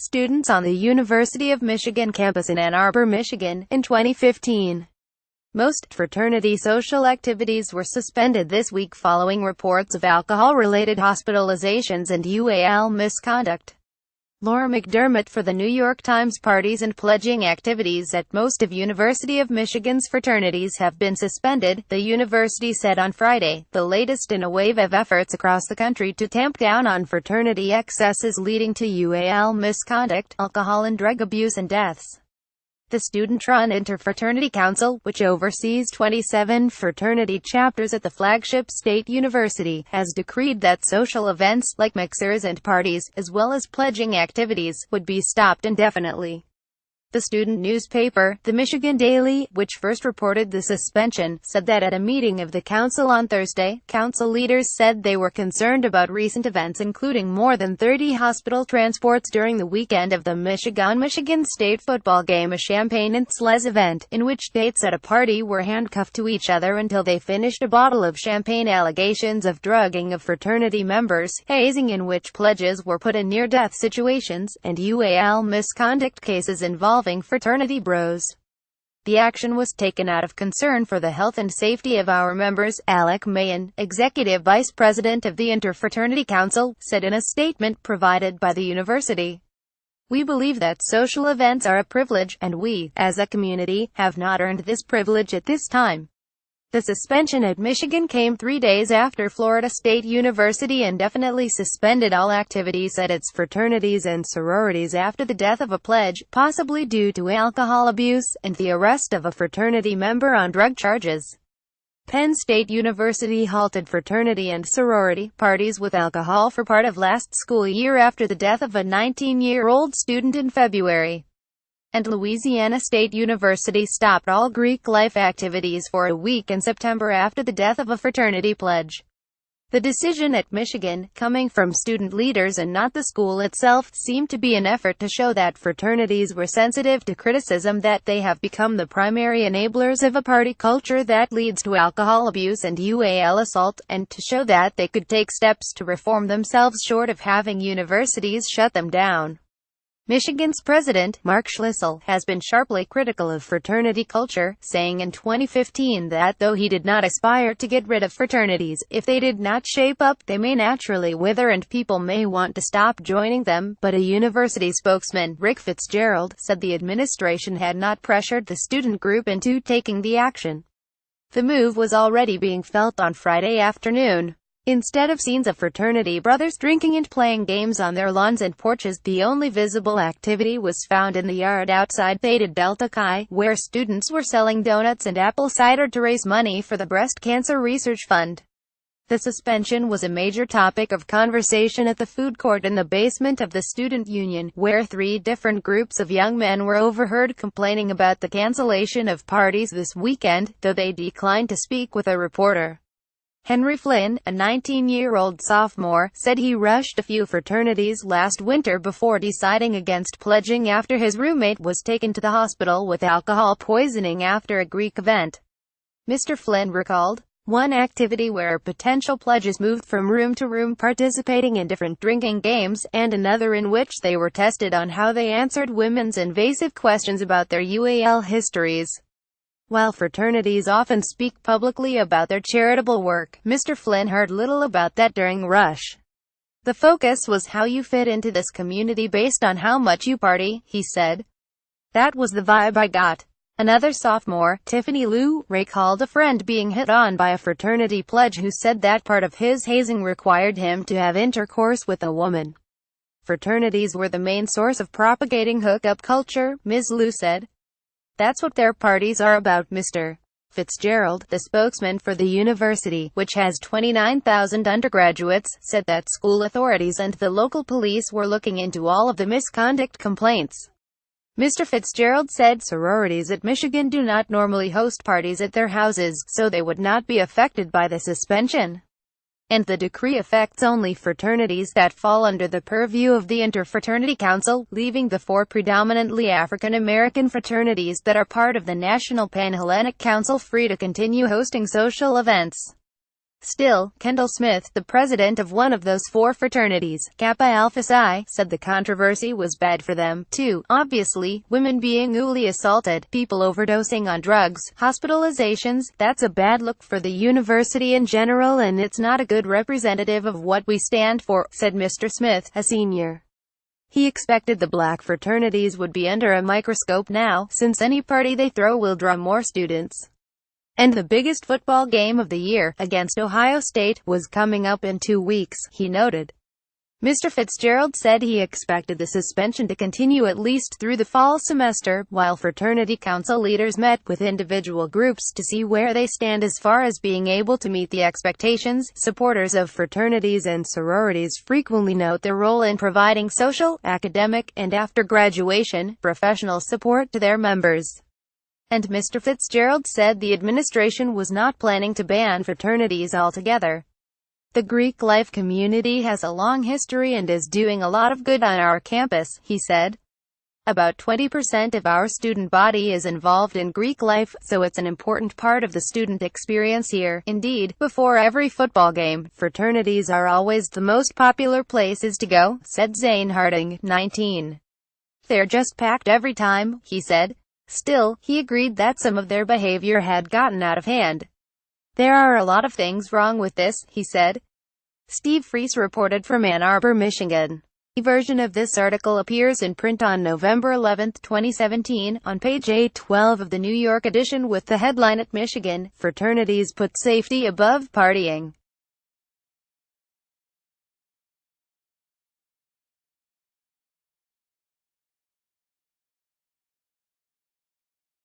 students on the University of Michigan campus in Ann Arbor, Michigan, in 2015. Most fraternity social activities were suspended this week following reports of alcohol-related hospitalizations and UAL misconduct. Laura McDermott for the New York Times. Parties and pledging activities at most of University of Michigan's fraternities have been suspended, the university said on Friday, the latest in a wave of efforts across the country to tamp down on fraternity excesses leading to UAL misconduct, alcohol and drug abuse and deaths. The student-run Interfraternity Council, which oversees 27 fraternity chapters at the flagship state university, has decreed that social events, like mixers and parties, as well as pledging activities, would be stopped indefinitely. The student newspaper, the Michigan Daily, which first reported the suspension, said that at a meeting of the council on Thursday, council leaders said they were concerned about recent events including more than 30 hospital transports during the weekend of the Michigan State football game, a champagne and sleighs event, in which dates at a party were handcuffed to each other until they finished a bottle of champagne, allegations of drugging of fraternity members, hazing in which pledges were put in near-death situations, and UAL misconduct cases involving fraternity bros. The action was taken out of concern for the health and safety of our members, Alec Mahan, executive vice president of the Interfraternity Council, said in a statement provided by the university. We believe that social events are a privilege, and we, as a community, have not earned this privilege at this time. The suspension at Michigan came 3 days after Florida State University indefinitely suspended all activities at its fraternities and sororities after the death of a pledge, possibly due to alcohol abuse, and the arrest of a fraternity member on drug charges. Penn State University halted fraternity and sorority parties with alcohol for part of last school year after the death of a 19-year-old student in February. And Louisiana State University stopped all Greek life activities for a week in September after the death of a fraternity pledge. The decision at Michigan, coming from student leaders and not the school itself, seemed to be an effort to show that fraternities were sensitive to criticism that they have become the primary enablers of a party culture that leads to alcohol abuse and UAL assault, and to show that they could take steps to reform themselves short of having universities shut them down. Michigan's president, Mark Schlissel, has been sharply critical of fraternity culture, saying in 2015 that though he did not aspire to get rid of fraternities, if they did not shape up, they may naturally wither and people may want to stop joining them, but a university spokesman, Rick Fitzgerald, said the administration had not pressured the student group into taking the action. The move was already being felt on Friday afternoon. Instead of scenes of fraternity brothers drinking and playing games on their lawns and porches, the only visible activity was found in the yard outside Theta Delta Chi, where students were selling donuts and apple cider to raise money for the Breast Cancer Research Fund. The suspension was a major topic of conversation at the food court in the basement of the student union, where 3 different groups of young men were overheard complaining about the cancellation of parties this weekend, though they declined to speak with a reporter. Henry Flynn, a 19-year-old sophomore, said he rushed a few fraternities last winter before deciding against pledging after his roommate was taken to the hospital with alcohol poisoning after a Greek event. Mr. Flynn recalled, one activity where potential pledges moved from room to room participating in different drinking games, and another in which they were tested on how they answered women's invasive questions about their UAL histories. While fraternities often speak publicly about their charitable work, Mr. Flynn heard little about that during Rush. The focus was how you fit into this community based on how much you party, he said. That was the vibe I got. Another sophomore, Tiffany Lou, recalled a friend being hit on by a fraternity pledge who said that part of his hazing required him to have intercourse with a woman. Fraternities were the main source of propagating hookup culture, Ms. Lou said. That's what their parties are about, Mr. Fitzgerald, the spokesman for the university, which has 29,000 undergraduates, said that school authorities and the local police were looking into all of the misconduct complaints. Mr. Fitzgerald said sororities at Michigan do not normally host parties at their houses, so they would not be affected by the suspension. And the decree affects only fraternities that fall under the purview of the Interfraternity Council, leaving the 4 predominantly African American fraternities that are part of the National Pan-Hellenic Council free to continue hosting social events. Still, Kendall Smith, the president of one of those four fraternities, Kappa Alpha Psi, said the controversy was bad for them, too. Obviously, women being newly assaulted, people overdosing on drugs, hospitalizations, that's a bad look for the university in general and it's not a good representative of what we stand for, said Mr. Smith, a senior. He expected the black fraternities would be under a microscope now, since any party they throw will draw more students. And the biggest football game of the year, against Ohio State, was coming up in 2 weeks, he noted. Mr. Fitzgerald said he expected the suspension to continue at least through the fall semester, while fraternity council leaders met with individual groups to see where they stand as far as being able to meet the expectations. Supporters of fraternities and sororities frequently note their role in providing social, academic, and after graduation, professional support to their members. And Mr. Fitzgerald said the administration was not planning to ban fraternities altogether. The Greek life community has a long history and is doing a lot of good on our campus, he said. About 20% of our student body is involved in Greek life, so it's an important part of the student experience here. Indeed, before every football game, fraternities are always the most popular places to go, said Zane Harding, 19. They're just packed every time, he said. Still, he agreed that some of their behavior had gotten out of hand. There are a lot of things wrong with this, he said. Steve Freese reported from Ann Arbor, Michigan. A version of this article appears in print on November 11, 2017, on page 812 of the New York edition with the headline "At Michigan, Fraternities Put Safety Above Partying."